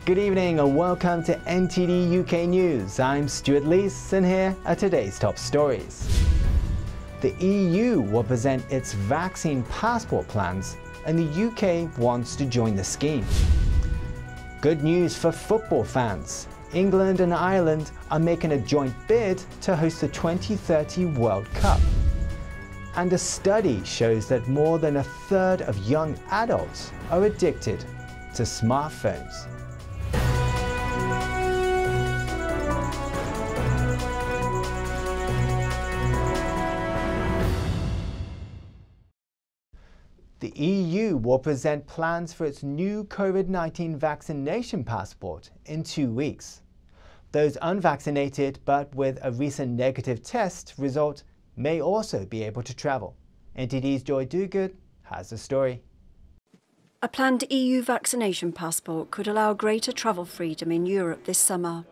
good evening and welcome to NTD UK News. I'm Stuart Lees and here are today's top stories. The EU will present its vaccine passport plans and the UK wants to join the scheme. Good news for football fans. England and Ireland are making a joint bid to host the 2030 World Cup. And a study shows that more than a third of young adults are addicted to smartphones. The EU will present plans for its new COVID-19 vaccination passport in 2 weeks. Those unvaccinated but with a recent negative test result may also be able to travel. NTD's Joy Duguid has the story. A planned EU vaccination passport could allow greater travel freedom in Europe this summer.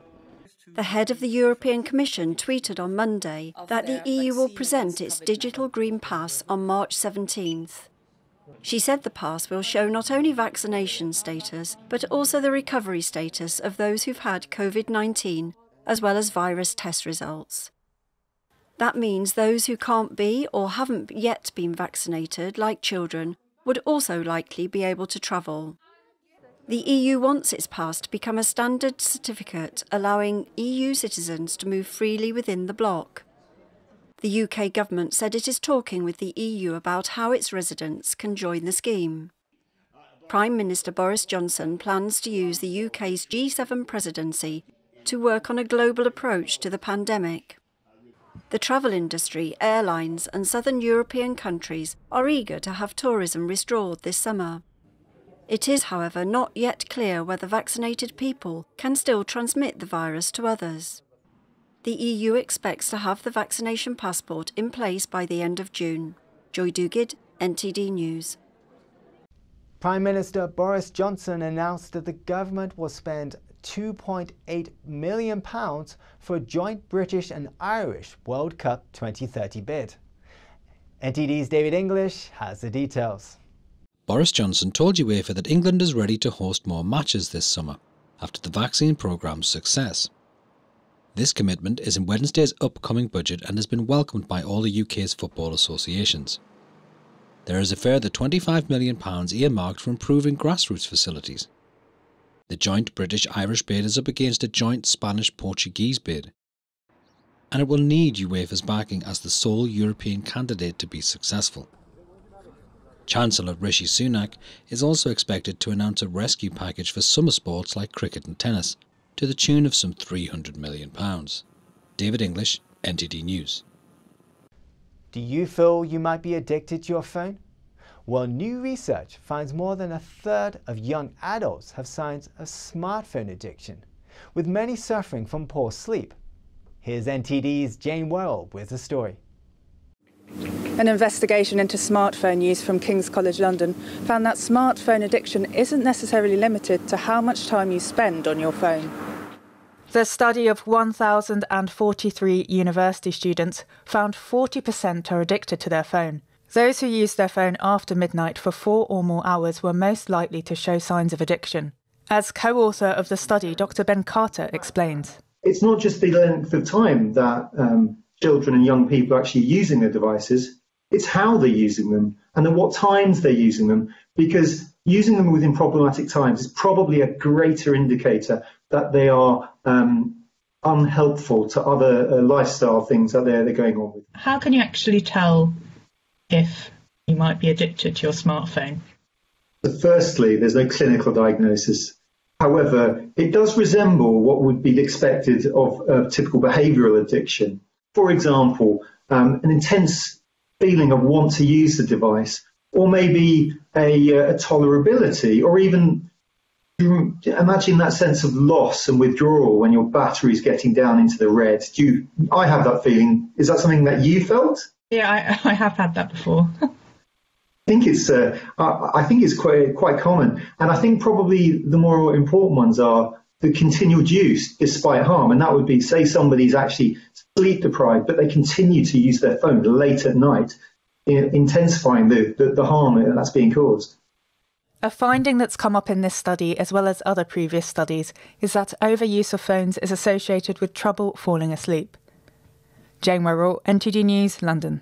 The head of the European Commission tweeted on Monday that the EU will present its digital Green Pass on March 17th. She said the pass will show not only vaccination status, but also the recovery status of those who've had COVID-19, as well as virus test results. That means those who can't be or haven't yet been vaccinated, like children, would also likely be able to travel. The EU wants its pass to become a standard certificate, allowing EU citizens to move freely within the bloc. The UK government said it is talking with the EU about how its residents can join the scheme. Prime Minister Boris Johnson plans to use the UK's G7 presidency to work on a global approach to the pandemic. The travel industry, airlines and southern European countries are eager to have tourism restored this summer. It is, however, not yet clear whether vaccinated people can still transmit the virus to others. The EU expects to have the vaccination passport in place by the end of June. Joy Duguid, NTD News. Prime Minister Boris Johnson announced that the government will spend £2.8 million for a joint British and Irish World Cup 2030 bid. NTD's David English has the details. Boris Johnson told UEFA that England is ready to host more matches this summer after the vaccine programme's success. This commitment is in Wednesday's upcoming budget and has been welcomed by all the UK's football associations. There is a further £25 million earmarked for improving grassroots facilities. The joint British-Irish bid is up against a joint Spanish-Portuguese bid, and it will need UEFA's backing as the sole European candidate to be successful. Chancellor Rishi Sunak is also expected to announce a rescue package for summer sports like cricket and tennis, to the tune of some £300 million. David English, NTD News. Do you feel you might be addicted to your phone? Well, new research finds more than a third of young adults have signs of smartphone addiction, with many suffering from poor sleep. Here's NTD's Jane Worrell with the story. An investigation into smartphone use from King's College London found that smartphone addiction isn't necessarily limited to how much time you spend on your phone. The study of 1,043 university students found 40% are addicted to their phone. Those who use their phone after midnight for 4 or more hours were most likely to show signs of addiction. As co-author of the study, Dr. Ben Carter explains. It's not just the length of time that children and young people are actually using their devices, it's how they're using them and at what times they're using them, because using them within problematic times is probably a greater indicator that they are unhelpful to other lifestyle things that they're going on with. How can you actually tell if you might be addicted to your smartphone? So firstly, there's no clinical diagnosis. However, it does resemble what would be expected of a typical behavioural addiction. For example, an intense feeling of want to use the device, or maybe a tolerability, or even imagine that sense of loss and withdrawal when your battery is getting down into the red. I have that feeling. Is that something that you felt? Yeah, I have had that before. I think it's quite common, and I think probably the more important ones are the continued use despite harm, and that would be, say somebody's actually sleep deprived, but they continue to use their phone late at night, intensifying the harm that's being caused. A finding that's come up in this study, as well as other previous studies, is that overuse of phones is associated with trouble falling asleep. Jane Werrell, NTD News, London.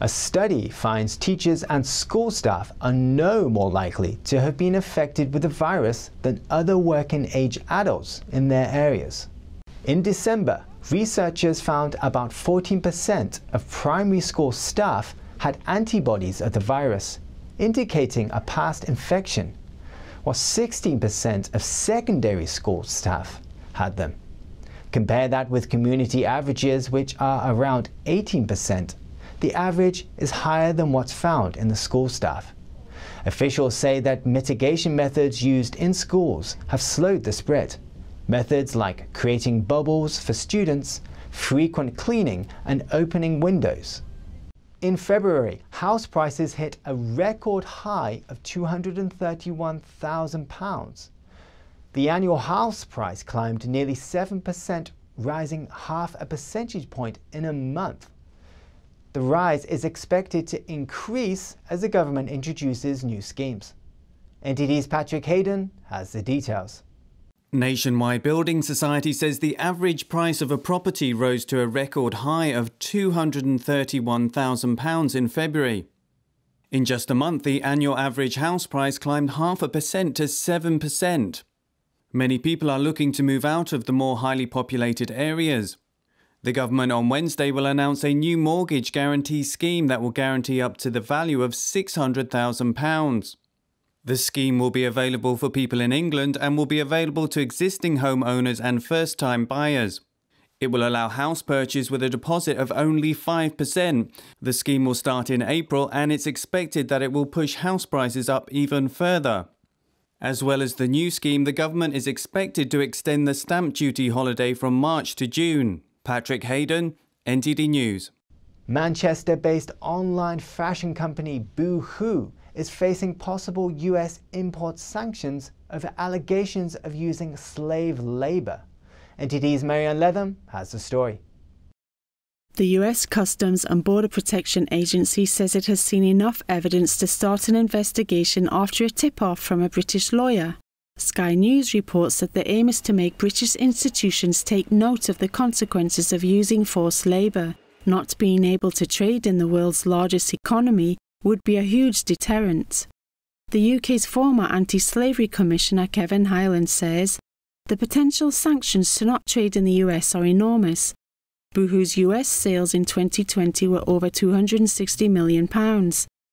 A study finds teachers and school staff are no more likely to have been affected with the virus than other working-age adults in their areas. In December, researchers found about 14% of primary school staff had antibodies of the virus, indicating a past infection, while 16% of secondary school staff had them. Compare that with community averages, which are around 18%. The average is higher than what's found in the school staff. Officials say that mitigation methods used in schools have slowed the spread. Methods like creating bubbles for students, frequent cleaning, and opening windows. In February, house prices hit a record high of £231,000. The annual house price climbed nearly 7%, rising half a percentage point in a month. The rise is expected to increase as the government introduces new schemes. NTD's Patrick Hayden has the details. Nationwide Building Society says the average price of a property rose to a record high of £231,000 in February. In just a month, the annual average house price climbed 0.5% to 7%. Many people are looking to move out of the more highly populated areas. The government on Wednesday will announce a new mortgage guarantee scheme that will guarantee up to the value of £600,000. The scheme will be available for people in England and will be available to existing homeowners and first-time buyers. It will allow house purchase with a deposit of only 5%. The scheme will start in April, and it's expected that it will push house prices up even further. As well as the new scheme, the government is expected to extend the stamp duty holiday from March to June. Patrick Hayden, NTD News. Manchester-based online fashion company Boohoo is facing possible US import sanctions over allegations of using slave labor. NTD's Marianne Letham has the story. The US Customs and Border Protection Agency says it has seen enough evidence to start an investigation after a tip-off from a British lawyer. Sky News reports that the aim is to make British institutions take note of the consequences of using forced labour. Not being able to trade in the world's largest economy would be a huge deterrent. The UK's former Anti-Slavery Commissioner Kevin Hyland says the potential sanctions to not trade in the US are enormous. Boohoo's US sales in 2020 were over £260 million.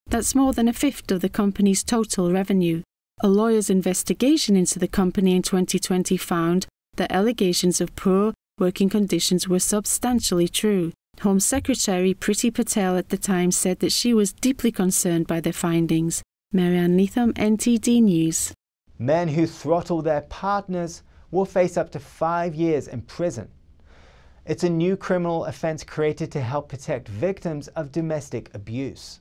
That's more than a fifth of the company's total revenue. A lawyer's investigation into the company in 2020 found that allegations of poor working conditions were substantially true. Home Secretary Priti Patel at the time said that she was deeply concerned by the findings. Marianne Letham, NTD News. Men who throttle their partners will face up to 5 years in prison. It's a new criminal offence created to help protect victims of domestic abuse.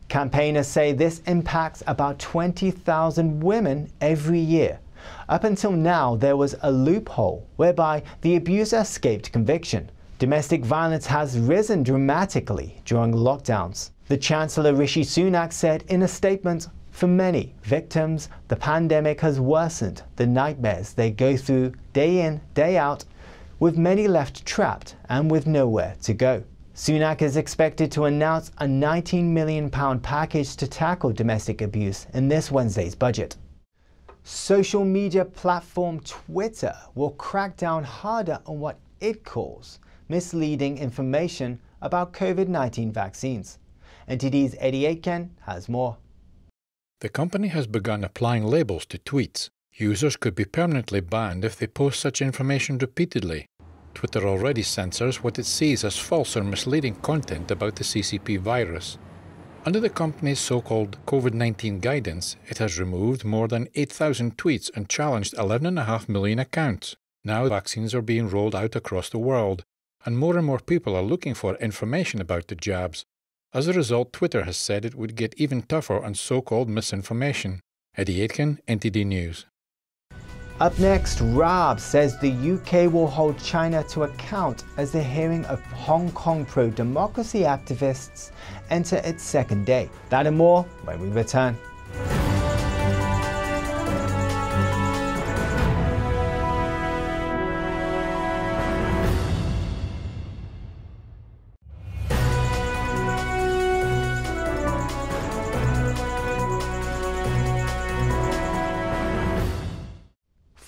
Campaigners say this impacts about 20,000 women every year. Up until now, there was a loophole whereby the abuser escaped conviction. Domestic violence has risen dramatically during lockdowns. The Chancellor Rishi Sunak said in a statement, "For many victims, the pandemic has worsened the nightmares they go through day in, day out, with many left trapped and with nowhere to go." Sunak is expected to announce a £19 million package to tackle domestic abuse in this Wednesday's budget. Social media platform Twitter will crack down harder on what it calls misleading information about COVID-19 vaccines. NTD's Eddie Aitken has more. The company has begun applying labels to tweets. Users could be permanently banned if they post such information repeatedly. Twitter already censors what it sees as false or misleading content about the CCP virus. Under the company's so-called COVID-19 guidance, it has removed more than 8,000 tweets and challenged 11.5 million accounts. Now vaccines are being rolled out across the world, and more people are looking for information about the jabs. As a result, Twitter has said it would get even tougher on so-called misinformation. Eddie Aitken, NTD News. Up next, Raab says the UK will hold China to account as the hearing of Hong Kong pro-democracy activists enter its second day. That and more when we return.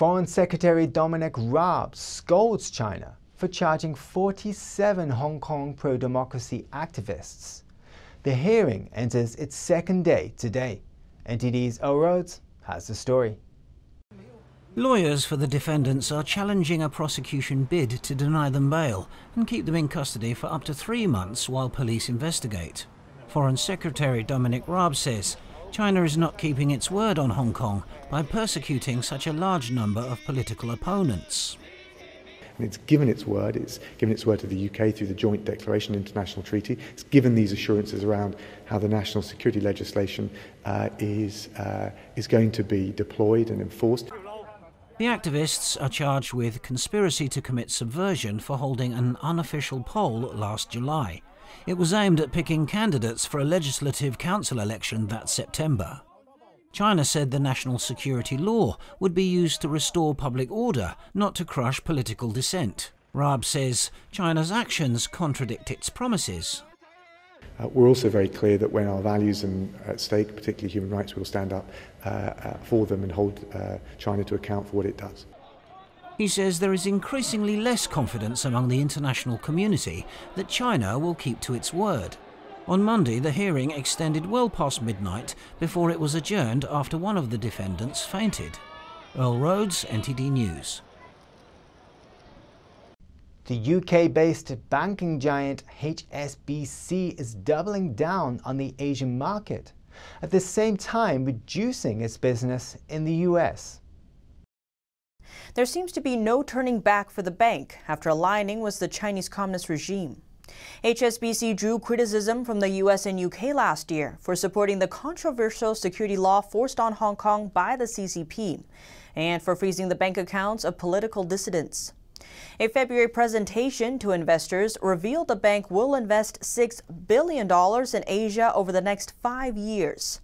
Foreign Secretary Dominic Raab scolds China for charging 47 Hong Kong pro-democracy activists. The hearing enters its second day today. NTD's O Rhodes has the story. Lawyers for the defendants are challenging a prosecution bid to deny them bail and keep them in custody for up to 3 months while police investigate. Foreign Secretary Dominic Raab says China is not keeping its word on Hong Kong by persecuting such a large number of political opponents. And it's given its word to the UK through the Joint Declaration International Treaty. It's given these assurances around how the national security legislation is going to be deployed and enforced. The activists are charged with conspiracy to commit subversion for holding an unofficial poll last July. It was aimed at picking candidates for a legislative council election that September. China said the national security law would be used to restore public order, not to crush political dissent. Raab says China's actions contradict its promises. We're also very clear that when our values are at stake, particularly human rights, we'll stand up for them and hold China to account for what it does. He says there is increasingly less confidence among the international community that China will keep to its word. On Monday, the hearing extended well past midnight before it was adjourned after one of the defendants fainted. Earl Rhodes, NTD News. The UK-based banking giant HSBC is doubling down on the Asian market, at the same time reducing its business in the US. There seems to be no turning back for the bank after aligning with the Chinese Communist regime. HSBC drew criticism from the US and UK last year for supporting the controversial security law forced on Hong Kong by the CCP and for freezing the bank accounts of political dissidents. A February presentation to investors revealed the bank will invest $6 billion in Asia over the next 5 years.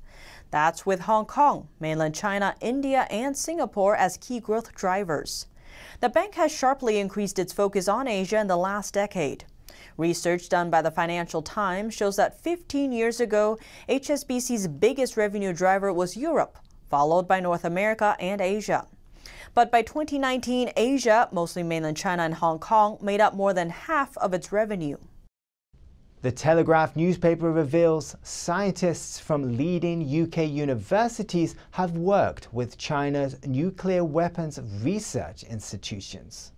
That's with Hong Kong, mainland China, India, and Singapore as key growth drivers. The bank has sharply increased its focus on Asia in the last decade. Research done by the Financial Times shows that 15 years ago, HSBC's biggest revenue driver was Europe, followed by North America and Asia. But by 2019, Asia, mostly mainland China and Hong Kong, made up more than half of its revenue. The Telegraph newspaper reveals scientists from leading UK universities have worked with China's nuclear weapons research institutions.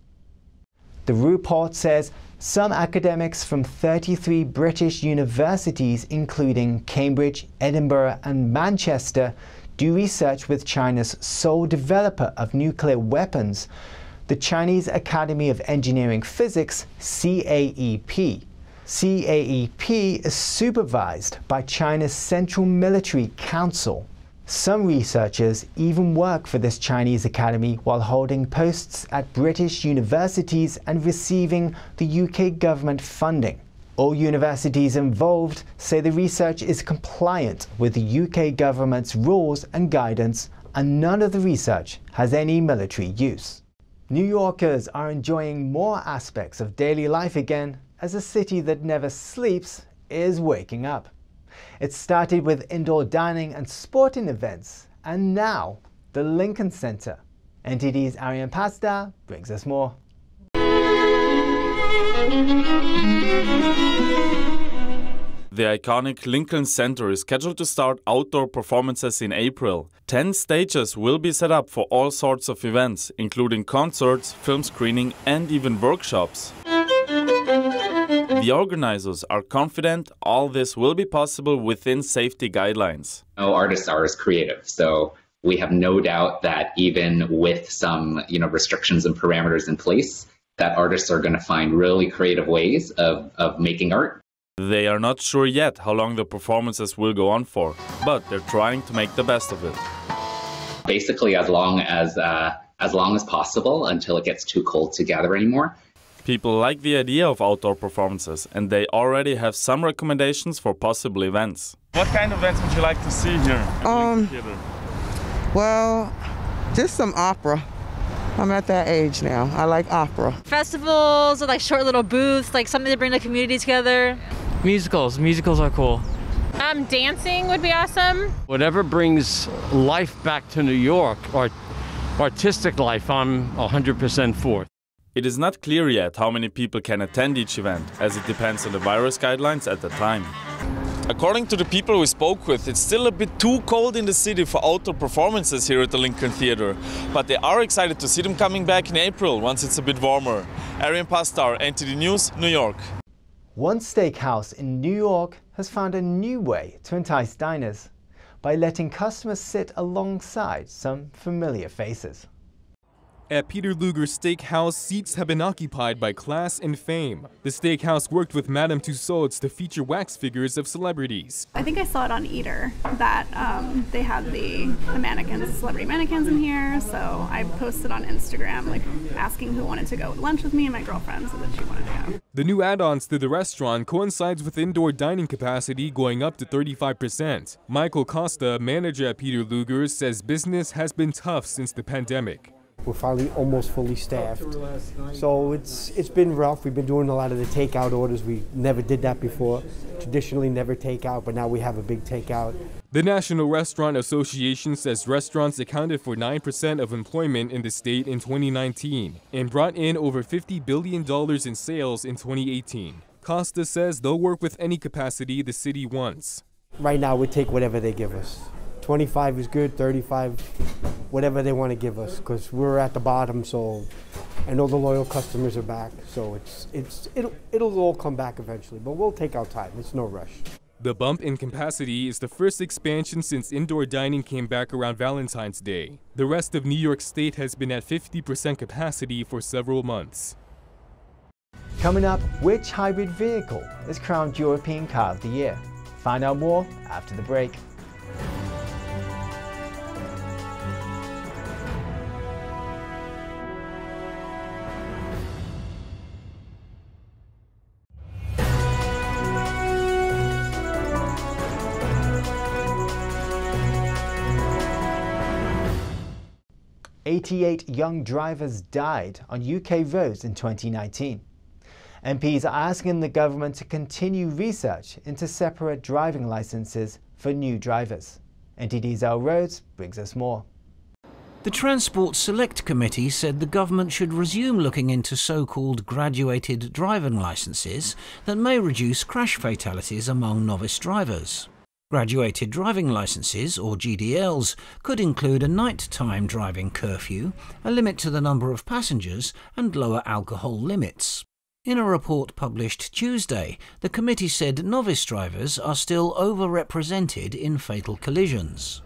The report says some academics from 33 British universities, including Cambridge, Edinburgh and Manchester, do research with China's sole developer of nuclear weapons, the Chinese Academy of Engineering Physics, CAEP. CAEP is supervised by China's Central Military Council. Some researchers even work for this Chinese academy while holding posts at British universities and receiving the UK government funding. All universities involved say the research is compliant with the UK government's rules and guidance, and none of the research has any military use. New Yorkers are enjoying more aspects of daily life again as a city that never sleeps is waking up. It started with indoor dining and sporting events, and now the Lincoln Center. NTD's Arian Pasta brings us more. The iconic Lincoln Center is scheduled to start outdoor performances in April. 10 stages will be set up for all sorts of events, including concerts, film screening and even workshops. The organizers are confident all this will be possible within safety guidelines. Artists are as creative, so we have no doubt that even with some restrictions and parameters in place, that artists are going to find really creative ways of making art. They are not sure yet how long the performances will go on for, but they're trying to make the best of it. Basically, as long as possible until it gets too cold to gather anymore. People like the idea of outdoor performances, and they already have some recommendations for possible events. What kind of events would you like to see here? Well, just some opera. I'm at that age now. I like opera. Festivals, or like short little booths, like something to bring the community together. Musicals are cool. Dancing would be awesome. Whatever brings life back to New York, or artistic life, I'm 100% for. It is not clear yet how many people can attend each event, as it depends on the virus guidelines at the time. According to the people we spoke with, it's still a bit too cold in the city for outdoor performances here at the Lincoln Theatre. But they are excited to see them coming back in April, once it's a bit warmer. Arian Pastar, NTD News, New York. One steakhouse in New York has found a new way to entice diners by letting customers sit alongside some familiar faces. At Peter Luger's Steakhouse, seats have been occupied by class and fame. The steakhouse worked with Madame Tussauds to feature wax figures of celebrities. I think I saw it on Eater that they had the mannequins, celebrity mannequins in here, so I posted on Instagram like asking who wanted to go to lunch with me, and my girlfriend said that she wanted to go. The new add-ons to the restaurant coincides with indoor dining capacity going up to 35%. Michael Costa, manager at Peter Luger's, says business has been tough since the pandemic. We're finally almost fully staffed. So it's been rough. We've been doing a lot of the takeout orders. We never did that before. Traditionally never takeout, but now we have a big takeout. The National Restaurant Association says restaurants accounted for 9% of employment in the state in 2019 and brought in over $50 billion in sales in 2018. Costa says they'll work with any capacity the city wants. Right now we take whatever they give us. 25 is good, 35, whatever they want to give us, because we're at the bottom. So I know the loyal customers are back, so it'll all come back eventually. But we'll take our time. It's no rush. The bump in capacity is the first expansion since indoor dining came back around Valentine's Day. The rest of New York State has been at 50% capacity for several months. Coming up, which hybrid vehicle is crowned European Car of the Year? Find out more after the break. "88 young drivers died on UK roads in 2019. MPs are asking the government to continue research into separate driving licenses for new drivers. NTD's L Rhodes brings us more. The Transport Select Committee said the government should resume looking into so-called graduated driving licenses that may reduce crash fatalities among novice drivers. Graduated driving licenses, or GDLs, could include a night-time driving curfew, a limit to the number of passengers, and lower alcohol limits. In a report published Tuesday, the committee said novice drivers are still overrepresented in fatal collisions.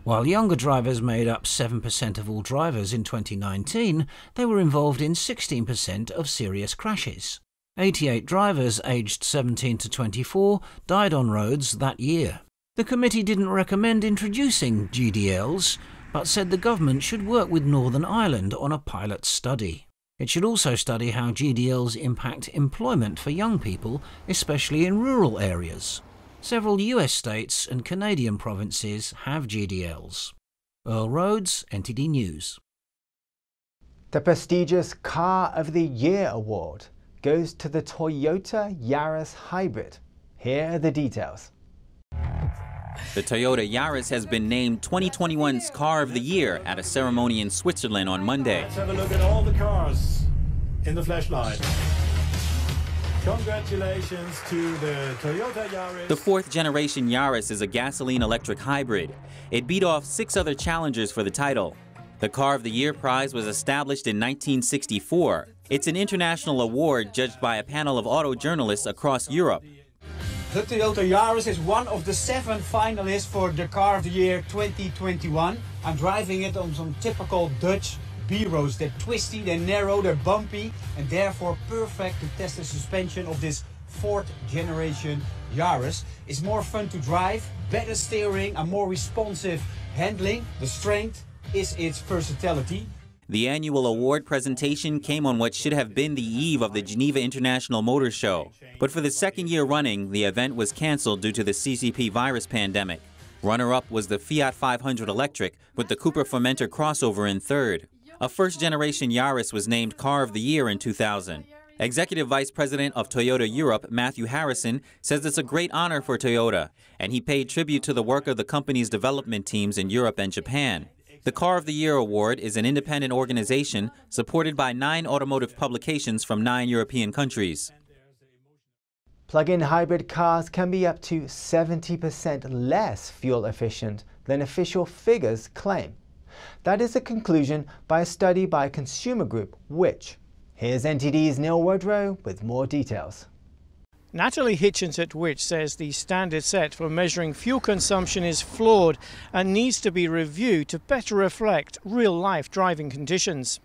While younger drivers made up 7% of all drivers in 2019, they were involved in 16% of serious crashes. 88 drivers aged 17 to 24 died on roads that year. The committee didn't recommend introducing GDLs, but said the government should work with Northern Ireland on a pilot study. It should also study how GDLs impact employment for young people, especially in rural areas. Several US states and Canadian provinces have GDLs. Earl Rhodes, NTD News. The prestigious Car of the Year award goes to the Toyota Yaris Hybrid. Here are the details. The Toyota Yaris has been named 2021's Car of the Year at a ceremony in Switzerland on Monday. Let's have a look at all the cars in the flashlight. Congratulations to the Toyota Yaris. The fourth-generation Yaris is a gasoline-electric hybrid. It beat off 6 other challengers for the title. The Car of the Year prize was established in 1964. It's an international award judged by a panel of auto journalists across Europe. The Toyota Yaris is one of the 7 finalists for the Car of the Year 2021. I'm driving it on some typical Dutch B-roads. They're twisty, they're narrow, they're bumpy, and therefore perfect to test the suspension of this 4th generation Yaris. It's more fun to drive, better steering, and more responsive handling. The strength is its versatility. The annual award presentation came on what should have been the eve of the Geneva International Motor Show. But for the 2nd year running, the event was canceled due to the CCP virus pandemic. Runner-up was the Fiat 500 Electric, with the Cooper Formentor crossover in 3rd. A first-generation Yaris was named Car of the Year in 2000. Executive Vice President of Toyota Europe, Matthew Harrison, says it's a great honor for Toyota, and he paid tribute to the work of the company's development teams in Europe and Japan. The Car of the Year award is an independent organization supported by 9 automotive publications from 9 European countries. Plug-in hybrid cars can be up to 70% less fuel efficient than official figures claim. That is a conclusion by a study by consumer group Which. Here's NTD's Neil Woodrow with more details. Natalie Hitchens at Which says the standard set for measuring fuel consumption is flawed and needs to be reviewed to better reflect real-life driving conditions.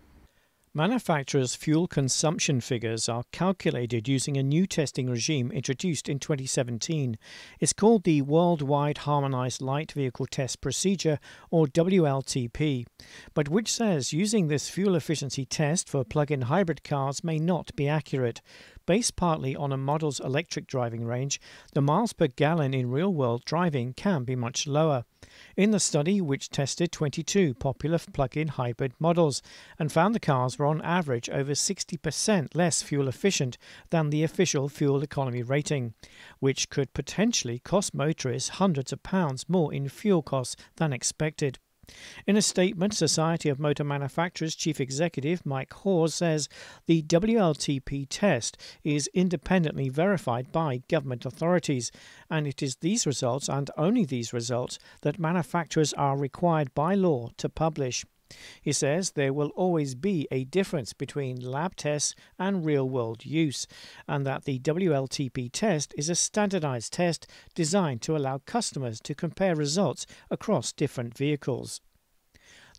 Manufacturers' fuel consumption figures are calculated using a new testing regime introduced in 2017. It's called the Worldwide Harmonized Light Vehicle Test Procedure, or WLTP. But Which says using this fuel efficiency test for plug-in hybrid cars may not be accurate. Based partly on a model's electric driving range, the miles per gallon in real-world driving can be much lower. In the study, Which tested 22 popular plug-in hybrid models and found the cars were on average over 60% less fuel efficient than the official fuel economy rating, which could potentially cost motorists hundreds of pounds more in fuel costs than expected. In a statement, Society of Motor Manufacturers Chief Executive Mike Hawes says the WLTP test is independently verified by government authorities, and it is these results and only these results that manufacturers are required by law to publish. He says there will always be a difference between lab tests and real-world use, and that the WLTP test is a standardized test designed to allow customers to compare results across different vehicles.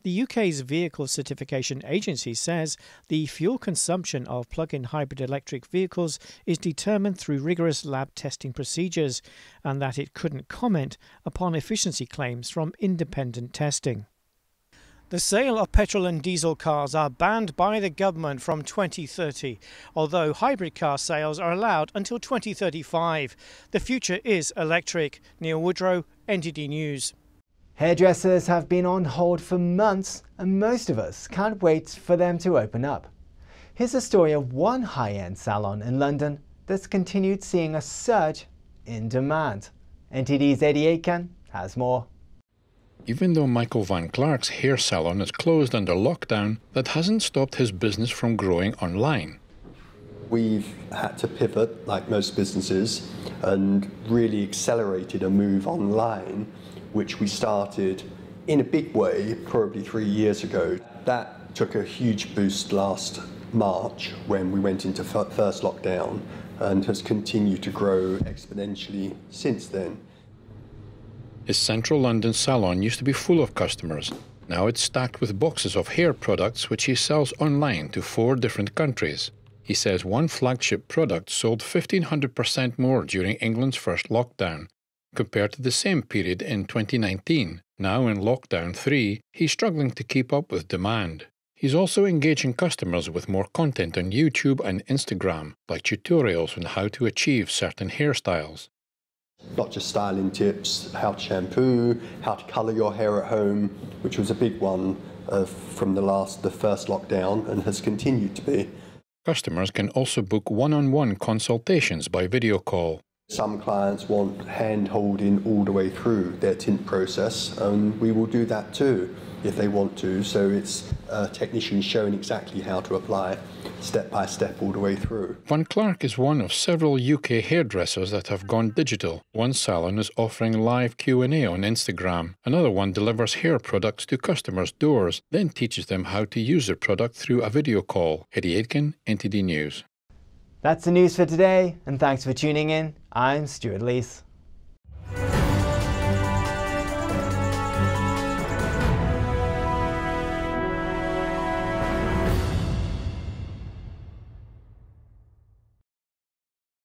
The UK's Vehicle Certification Agency says the fuel consumption of plug-in hybrid electric vehicles is determined through rigorous lab testing procedures, and that it couldn't comment upon efficiency claims from independent testing. The sale of petrol and diesel cars are banned by the government from 2030, although hybrid car sales are allowed until 2035. The future is electric. Neil Woodrow, NTD News. Hairdressers have been on hold for months, and most of us can't wait for them to open up. Here's a story of one high-end salon in London that's continued seeing a surge in demand. NTD's Eddie Aitken has more. Even though Michael Van Clark's hair salon is closed under lockdown, that hasn't stopped his business from growing online. We've had to pivot, like most businesses, and really accelerated a move online, which we started in a big way probably 3 years ago. That took a huge boost last March when we went into first lockdown, and has continued to grow exponentially since then. His central London salon used to be full of customers. Now it's stacked with boxes of hair products which he sells online to 4 different countries. He says one flagship product sold 1,500% more during England's first lockdown, compared to the same period in 2019. Now in lockdown 3, he's struggling to keep up with demand. He's also engaging customers with more content on YouTube and Instagram, like tutorials on how to achieve certain hairstyles. Not just styling tips, how to shampoo, how to colour your hair at home, which was a big one from the first lockdown and has continued to be. Customers can also book one-on-one consultations by video call. Some clients want hand-holding all the way through their tint process, and we will do that too if they want to. So it's a technician showing exactly how to apply step by step all the way through. Van Clark is one of several UK hairdressers that have gone digital. One salon is offering live Q&A on Instagram. Another one delivers hair products to customers' doors, then teaches them how to use their product through a video call. Eddie Aitken, NTD News. That's the news for today, and thanks for tuning in. I'm Stuart Lees.